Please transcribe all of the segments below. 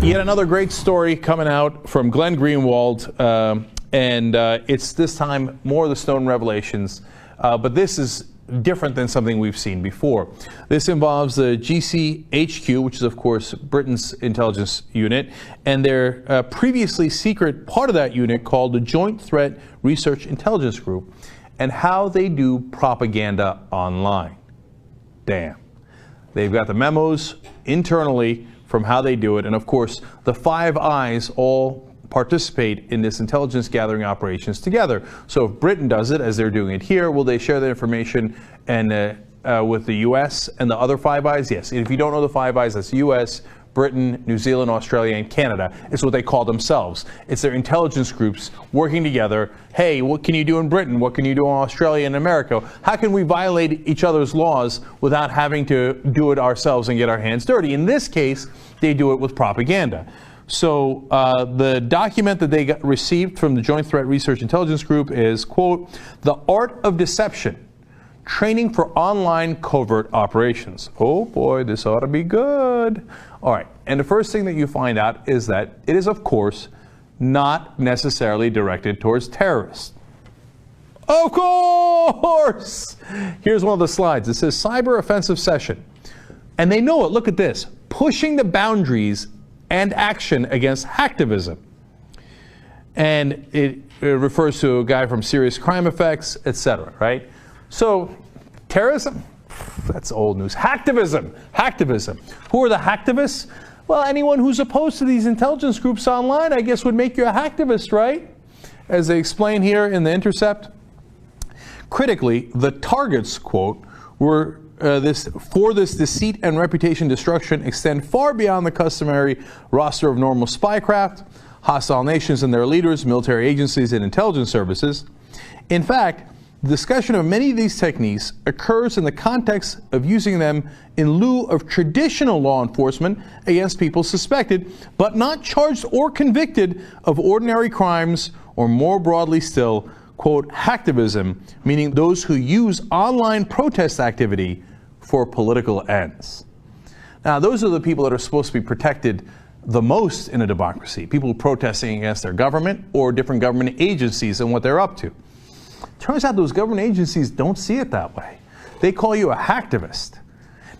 Yet another great story coming out from Glenn Greenwald, and it's this time more of the Snowden revelations, but this is different than something we've seen before. This involves the GCHQ, which is of course Britain's intelligence unit, and their previously secret part of that unit called the Joint Threat Research Intelligence Group, and how they do propaganda online. Damn. They've got the memos internally from how they do it, and of course the Five Eyes all participate in this intelligence gathering operations together. So if Britain does it, as they're doing it here, will they share the information and with the U.S. and the other Five Eyes? Yes. And if you don't know the Five Eyes, that's U.S., Britain, New Zealand, Australia, and Canada. It's what they call themselves. It's their intelligence groups working together. Hey, what can you do in Britain? What can you do in Australia and America? How can we violate each other's laws without having to do it ourselves and get our hands dirty? In this case, they do it with propaganda. So the document that they received from the Joint Threat Research Intelligence Group is, quote, "The Art of Deception, Training for Online Covert Operations." Oh boy, this ought to be good. All right, and the first thing that you find out is that it is, of course, not necessarily directed towards terrorists. Of course! Here's one of the slides. It says cyber offensive session. And they know it. Look at this. Pushing the boundaries and action against hacktivism. And it refers to a guy from Serious Crime Effects, etc., right? So, terrorism? That's old news. Hacktivism. Hacktivism. Who are the hacktivists? Well, anyone who's opposed to these intelligence groups online, I guess, would make you a hacktivist, right? As they explain here in The Intercept. Critically, the targets, quote, were this deceit and reputation destruction extend far beyond the customary roster of normal spycraft, hostile nations and their leaders, military agencies, and intelligence services. In fact, the discussion of many of these techniques occurs in the context of using them in lieu of traditional law enforcement against people suspected, but not charged or convicted of ordinary crimes, or more broadly still, quote, hacktivism, meaning those who use online protest activity for political ends. Now, those are the people that are supposed to be protected the most in a democracy, people protesting against their government or different government agencies and what they're up to. Turns out those government agencies don't see it that way. They call you a hacktivist.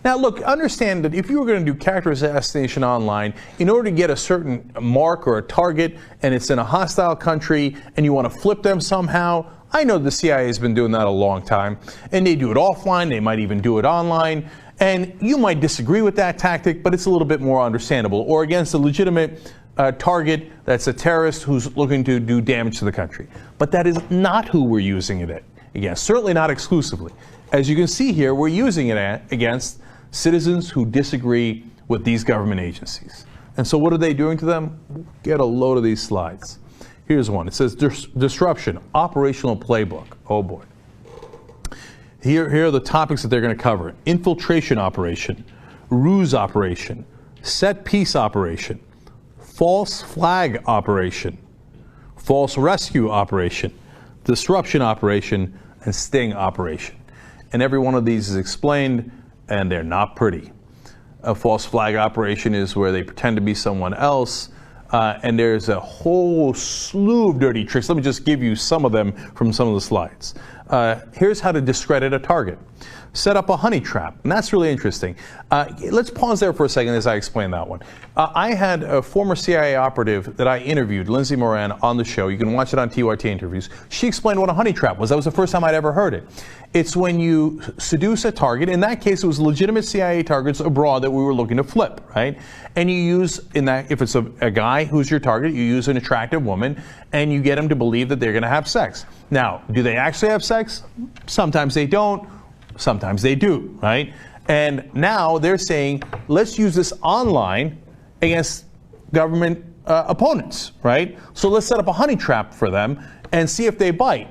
Now look, understand that if you were going to do character assassination online, in order to get a certain mark or a target, and it's in a hostile country, and you want to flip them somehow, I know the CIA has been doing that a long time, and they do it offline, they might even do it online, and you might disagree with that tactic, but it's a little bit more understandable, or against a legitimate target that's a terrorist who's looking to do damage to the country. But that is not who we're using it against, certainly not exclusively. As you can see here, we're using it against citizens who disagree with these government agencies. And so what are they doing to them? Get a load of these slides. Here's one. It says disruption, operational playbook. Oh boy. Here are the topics that they're going to cover. Infiltration operation, ruse operation, set piece operation, false flag operation, false rescue operation, disruption operation, and sting operation. And every one of these is explained, and they're not pretty. A false flag operation is where they pretend to be someone else, and there's a whole slew of dirty tricks. Let me just give you some of them from some of the slides. Here's how to discredit a target. Set up a honey trap, and that's really interesting. Let's pause there for a second as I explain that one. I had a former CIA operative that I interviewed, Lindsay Moran, on the show. You can watch it on TYT Interviews. She explained what a honey trap was. That was the first time I'd ever heard it. It's when you seduce a target. In that case, it was legitimate CIA targets abroad that we were looking to flip, right? And you use, in that, if it's a guy who's your target, you use an attractive woman, and you get them to believe that they're going to have sex. Now, do they actually have sex? Sometimes they don't. Sometimes they do, right? And now they're saying, let's use this online against government opponents, right? So let's set up a honey trap for them and see if they bite.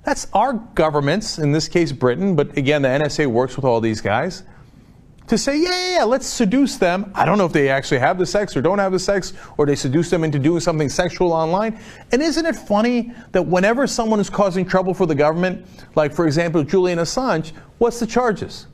That's our governments, in this case Britain, but again, the NSA works with all these guys, to say, yeah, let's seduce them. I don't know if they actually have the sex or don't have the sex, or they seduce them into doing something sexual online. And isn't it funny that whenever someone is causing trouble for the government, like for example Julian Assange, what's the charges?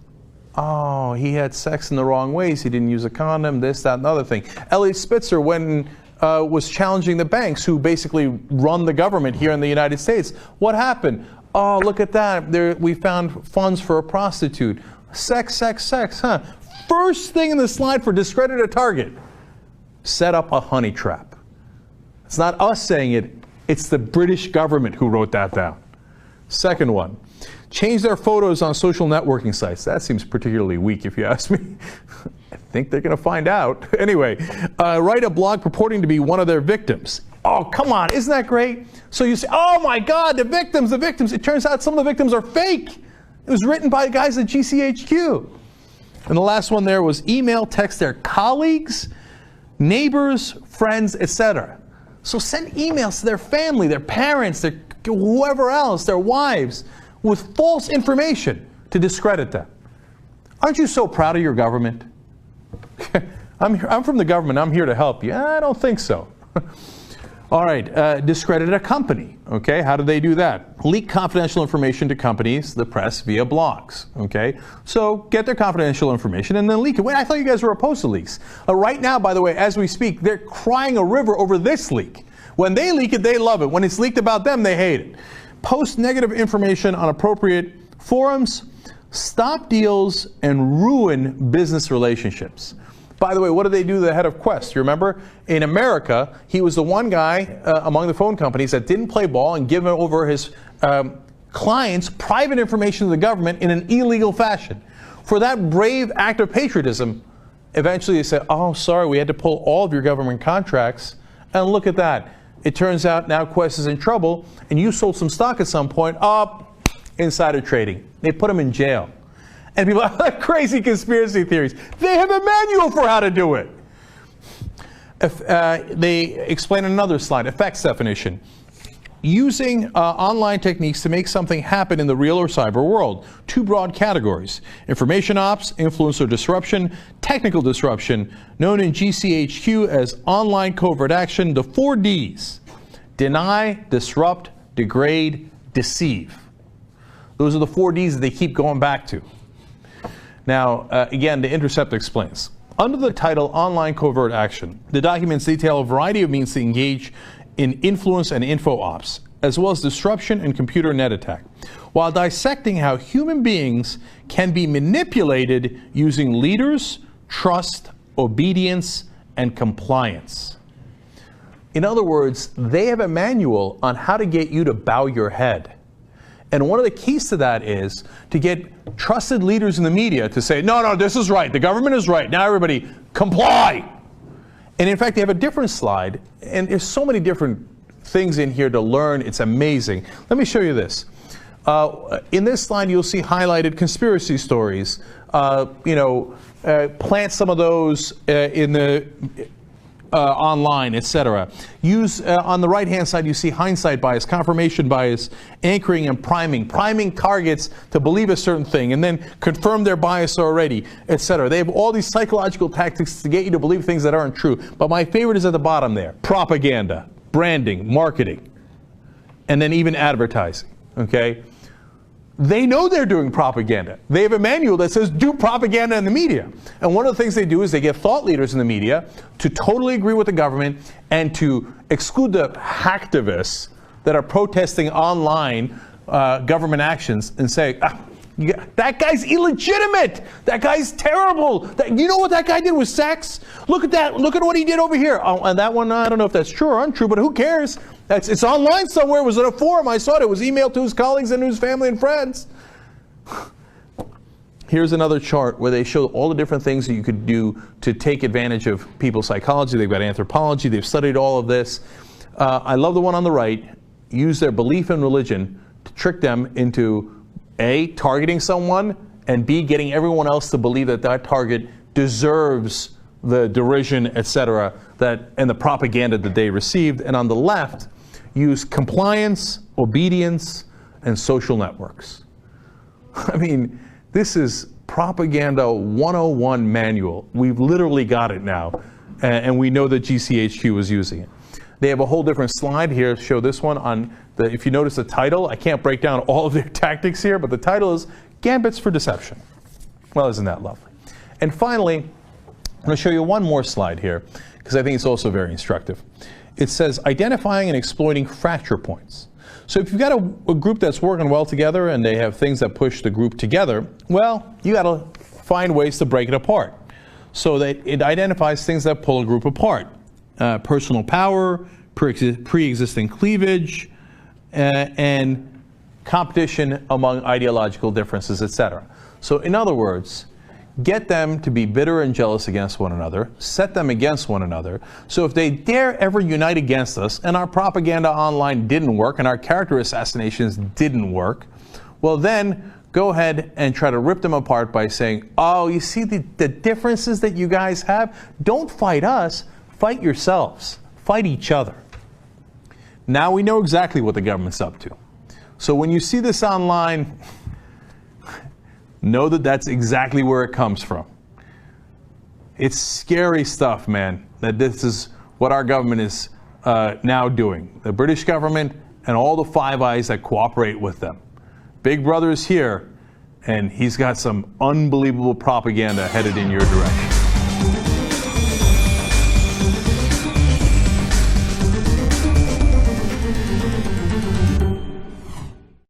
Oh, he had sex in the wrong ways. He didn't use a condom, this, that, and the other thing. Elliot Spitzer went and was challenging the banks who basically run the government here in the United States. What happened? Oh, look at that. We found funds for a prostitute. Sex, sex, sex, huh? First thing in the slide for discredit a target. Set up a honey trap. It's not us saying it. It's the British government who wrote that down. Second one. Change their photos on social networking sites. That seems particularly weak, if you ask me. I think they're going to find out. Anyway, write a blog purporting to be one of their victims. Oh, come on. Isn't that great? So you say, oh, my God, the victims, the victims. It turns out some of the victims are fake. It was written by guys at GCHQ. And the last one there was email, text their colleagues, neighbors, friends, etc. So send emails to their family, their parents, their whoever else, their wives, with false information to discredit them. Aren't you so proud of your government? I'm from the government. I'm here to help you. I don't think so. All right, discredit a company. Okay, how do they do that? Leak confidential information to companies, the press, via blogs. Okay, so get their confidential information and then leak it. Wait, I thought you guys were opposed to leaks. Right now, by the way, as we speak, they're crying a river over this leak. When they leak it, they love it. When it's leaked about them, they hate it. Post negative information on appropriate forums, stop deals, and ruin business relationships. By the way, what did they do to the head of Quest? You remember? In America, he was the one guy among the phone companies that didn't play ball and give over his clients' private information to the government in an illegal fashion. For that brave act of patriotism, eventually they said, oh, sorry, we had to pull all of your government contracts. And look at that. It turns out now Quest is in trouble, and you sold some stock at some point. Insider trading. They put him in jail. And people are crazy conspiracy theories. They have a manual for how to do it. They explain in another slide, effects definition. Using online techniques to make something happen in the real or cyber world. Two broad categories. Information ops, influence or disruption, technical disruption, known in GCHQ as online covert action, the 4 Ds. Deny, disrupt, degrade, deceive. Those are the 4 Ds that they keep going back to. Now, again, The Intercept explains. Under the title Online Covert Action, the documents detail a variety of means to engage in influence and info ops, as well as disruption and computer net attack, while dissecting how human beings can be manipulated using leaders, trust, obedience, and compliance. In other words, they have a manual on how to get you to bow your head. And one of the keys to that is to get trusted leaders in the media to say, no, no, this is right. The government is right. Now everybody comply. And in fact, they have a different slide. And there's so many different things in here to learn. It's amazing. Let me show you this. In this slide, you'll see highlighted conspiracy stories. Plant some of those in the online, etc. Use on the right-hand side, you see hindsight bias, confirmation bias, anchoring and priming targets to believe a certain thing and then confirm their bias already, etc. They have all these psychological tactics to get you to believe things that aren't true. But my favorite is at the bottom there: propaganda, branding, marketing, and then even advertising. Okay. They know they're doing propaganda. They have a manual that says do propaganda in the media. And one of the things they do is they get thought leaders in the media to totally agree with the government and to exclude the hacktivists that are protesting online government actions and say, that guy's illegitimate. That guy's terrible. You know what that guy did with sex? Look at that. Look at what he did over here. Oh, and that one, I don't know if that's true or untrue, but who cares? It's online somewhere. It was in a forum. I saw it. It was emailed to his colleagues and to his family and friends. Here's another chart where they show all the different things that you could do to take advantage of people's psychology. They've got anthropology. They've studied all of this. I love the one on the right. Use their belief in religion to trick them into A, targeting someone, and B, getting everyone else to believe that that target deserves the derision, etc., and the propaganda that they received. And on the left, use compliance, obedience, and social networks. I mean, this is propaganda 101 manual. We've literally got it now, and we know that GCHQ was using it. They have a whole different slide here. Show this one on the. If you notice the title, I can't break down all of their tactics here, but the title is Gambits for Deception. Well, isn't that lovely? And finally, I'm going to show you one more slide here, because I think it's also very instructive. It says identifying and exploiting fracture points. So if you've got a group that's working well together and they have things that push the group together, well, you got to find ways to break it apart. So that it identifies things that pull a group apart. Personal power, pre-existing cleavage, and competition among ideological differences, etc. So in other words, get them to be bitter and jealous against one another, set them against one another, so if they dare ever unite against us, and our propaganda online didn't work, and our character assassinations didn't work, well then, go ahead and try to rip them apart by saying, oh, you see the differences that you guys have? Don't fight us, fight yourselves, fight each other. Now we know exactly what the government's up to. So when you see this online, know that that's exactly where it comes from. It's scary stuff, man, that this is what our government is now doing. The British government and all the Five Eyes that cooperate with them. Big Brother is here, and he's got some unbelievable propaganda headed in your direction.